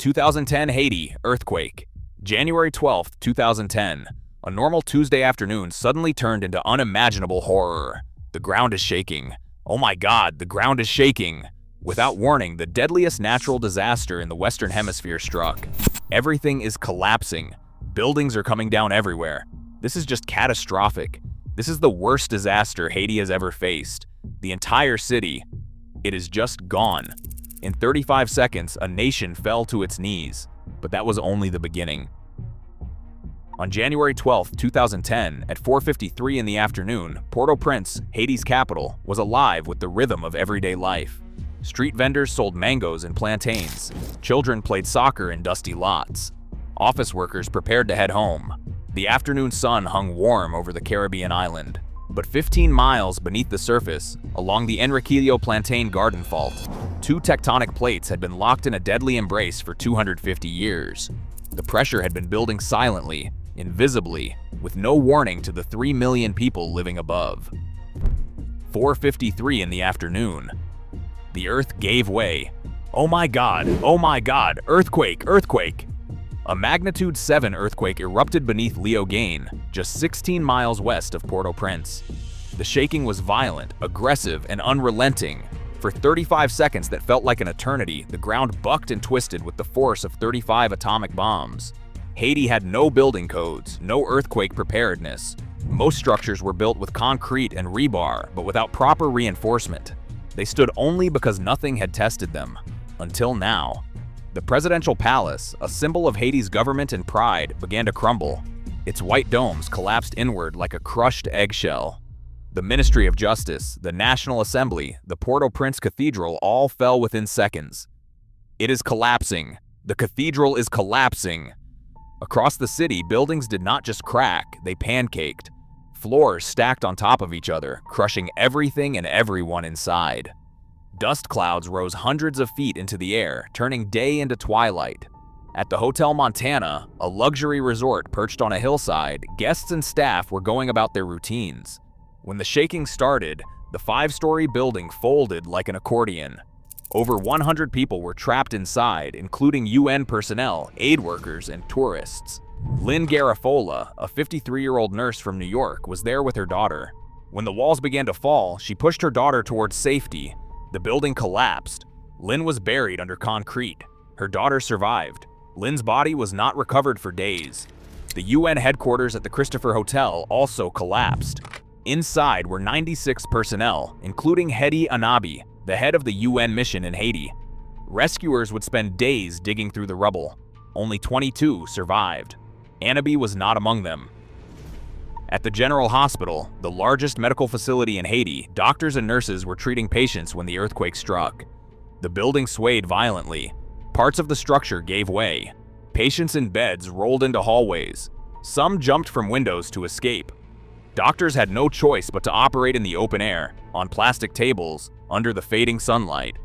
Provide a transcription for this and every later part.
2010 Haiti Earthquake. January 12, 2010. A normal Tuesday afternoon suddenly turned into unimaginable horror. The ground is shaking. Oh my God, the ground is shaking. Without warning, the deadliest natural disaster in the Western Hemisphere struck. Everything is collapsing. Buildings are coming down everywhere. This is just catastrophic. This is the worst disaster Haiti has ever faced. The entire city, it is just gone. In 35 seconds, a nation fell to its knees. But that was only the beginning. On January 12, 2010, at 4:53 in the afternoon, Port-au-Prince, Haiti's capital, was alive with the rhythm of everyday life. Street vendors sold mangoes and plantains. Children played soccer in dusty lots. Office workers prepared to head home. The afternoon sun hung warm over the Caribbean island. But 15 miles beneath the surface, along the Enriquillo Plantain Garden Fault, two tectonic plates had been locked in a deadly embrace for 250 years. The pressure had been building silently, invisibly, with no warning to the 3 million people living above. 4:53 in the afternoon. The earth gave way. Oh my God, earthquake, earthquake! A magnitude 7 earthquake erupted beneath Léogâne, just 16 miles west of Port-au-Prince. The shaking was violent, aggressive, and unrelenting. For 35 seconds that felt like an eternity, the ground bucked and twisted with the force of 35 atomic bombs. Haiti had no building codes, no earthquake preparedness. Most structures were built with concrete and rebar, but without proper reinforcement. They stood only because nothing had tested them. Until now. The presidential palace, a symbol of Haiti's government and pride, began to crumble. Its white domes collapsed inward like a crushed eggshell. The Ministry of Justice, the National Assembly, the Port-au-Prince Cathedral all fell within seconds. It is collapsing. The cathedral is collapsing. Across the city, buildings did not just crack, they pancaked. Floors stacked on top of each other, crushing everything and everyone inside. Dust clouds rose hundreds of feet into the air, turning day into twilight. At the Hotel Montana, a luxury resort perched on a hillside, guests and staff were going about their routines. When the shaking started, the 5-story building folded like an accordion. Over 100 people were trapped inside, including UN personnel, aid workers, and tourists. Lynn Garafola, a 53-year-old nurse from New York, was there with her daughter. When the walls began to fall, she pushed her daughter towards safety. The building collapsed. Lynn was buried under concrete. Her daughter survived. Lynn's body was not recovered for days. The UN headquarters at the Christopher Hotel also collapsed. Inside were 96 personnel, including Hedi Anabi, the head of the UN mission in Haiti. Rescuers would spend days digging through the rubble. Only 22 survived. Anabi was not among them. At the General Hospital, the largest medical facility in Haiti, doctors and nurses were treating patients when the earthquake struck. The building swayed violently. Parts of the structure gave way. Patients in beds rolled into hallways. Some jumped from windows to escape. Doctors had no choice but to operate in the open air, on plastic tables, under the fading sunlight.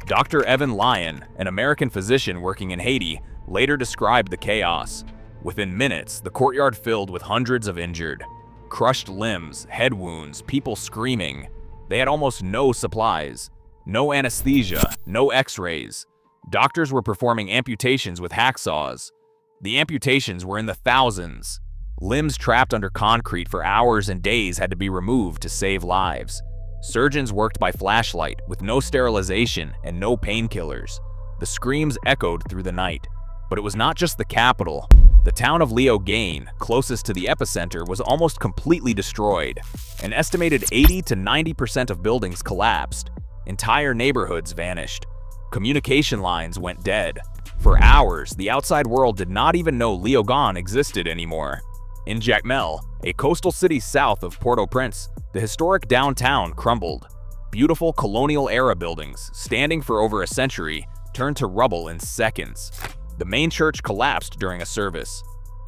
Dr. Evan Lyon, an American physician working in Haiti, later described the chaos. Within minutes, the courtyard filled with hundreds of injured. Crushed limbs, head wounds, people screaming. They had almost no supplies. No anesthesia, no x-rays. Doctors were performing amputations with hacksaws. The amputations were in the thousands. Limbs trapped under concrete for hours and days had to be removed to save lives. Surgeons worked by flashlight, with no sterilization and no painkillers. The screams echoed through the night. But it was not just the capital. The town of Léogâne, closest to the epicenter, was almost completely destroyed. An estimated 80 to 90% of buildings collapsed. Entire neighborhoods vanished. Communication lines went dead. For hours, the outside world did not even know Léogâne existed anymore. In Jacmel, a coastal city south of Port-au-Prince, the historic downtown crumbled. Beautiful colonial-era buildings, standing for over a century, turned to rubble in seconds. The main church collapsed during a service.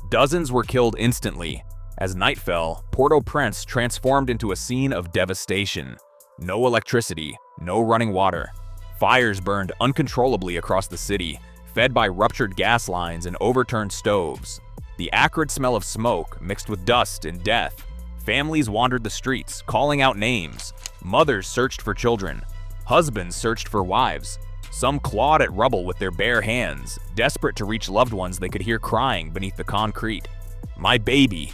Dozens were killed instantly. As night fell, Port-au-Prince transformed into a scene of devastation. No electricity, no running water. Fires burned uncontrollably across the city, fed by ruptured gas lines and overturned stoves. The acrid smell of smoke mixed with dust and death. Families wandered the streets, calling out names. Mothers searched for children. Husbands searched for wives. Some clawed at rubble with their bare hands, desperate to reach loved ones they could hear crying beneath the concrete. My baby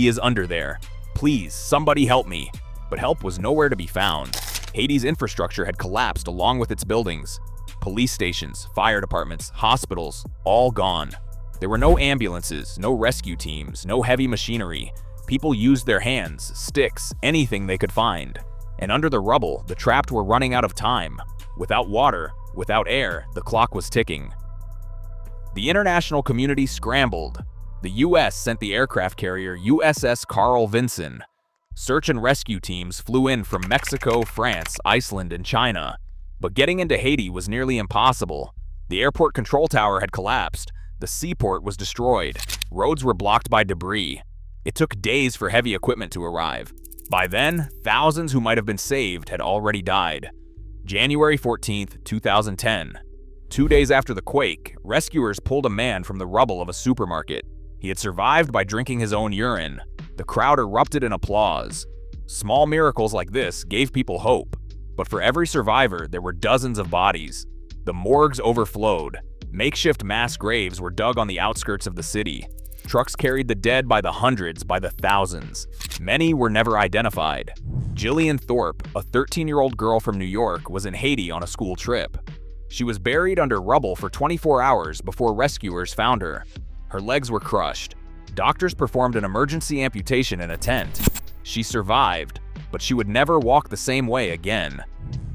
is under there. Please, somebody help me." But help was nowhere to be found. Haiti's infrastructure had collapsed along with its buildings. Police stations, fire departments, hospitals, all gone. There were no ambulances, no rescue teams, no heavy machinery. People used their hands, sticks, anything they could find. And under the rubble, the trapped were running out of time. Without water, without air, the clock was ticking. The international community scrambled. The U.S. sent the aircraft carrier USS Carl Vinson. Search and rescue teams flew in from Mexico, France, Iceland, and China. But getting into Haiti was nearly impossible. The airport control tower had collapsed. The seaport was destroyed. Roads were blocked by debris. It took days for heavy equipment to arrive. By then, thousands who might have been saved had already died. January 14, 2010. 2 days after the quake, rescuers pulled a man from the rubble of a supermarket. He had survived by drinking his own urine. The crowd erupted in applause. Small miracles like this gave people hope. But for every survivor, there were dozens of bodies. The morgues overflowed. Makeshift mass graves were dug on the outskirts of the city. Trucks carried the dead by the hundreds, by the thousands. Many were never identified. Jillian Thorpe, a 13-year-old girl from New York, was in Haiti on a school trip. She was buried under rubble for 24 hours before rescuers found her. Her legs were crushed. Doctors performed an emergency amputation in a tent. She survived, but she would never walk the same way again.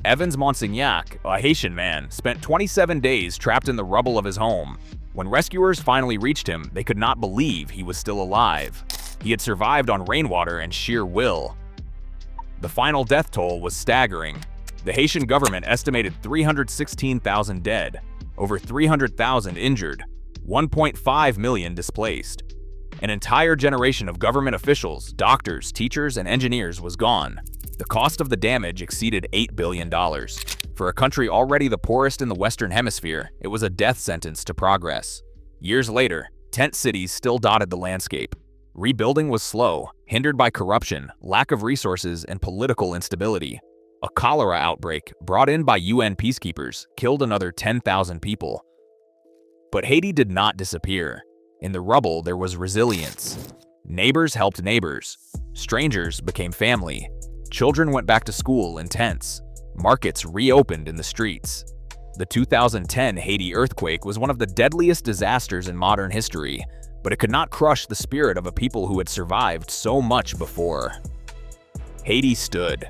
Evans Monsignac, a Haitian man, spent 27 days trapped in the rubble of his home. When rescuers finally reached him, they could not believe he was still alive. He had survived on rainwater and sheer will. The final death toll was staggering. The Haitian government estimated 316,000 dead, over 300,000 injured, 1.5 million displaced. An entire generation of government officials, doctors, teachers, and engineers was gone. The cost of the damage exceeded $8 billion. For a country already the poorest in the Western Hemisphere, it was a death sentence to progress. Years later, tent cities still dotted the landscape. Rebuilding was slow, hindered by corruption, lack of resources, and political instability. A cholera outbreak, brought in by UN peacekeepers, killed another 10,000 people. But Haiti did not disappear. In the rubble, there was resilience. Neighbors helped neighbors. Strangers became family. Children went back to school in tents. Markets reopened in the streets. The 2010 Haiti earthquake was one of the deadliest disasters in modern history, but it could not crush the spirit of a people who had survived so much before. Haiti stood.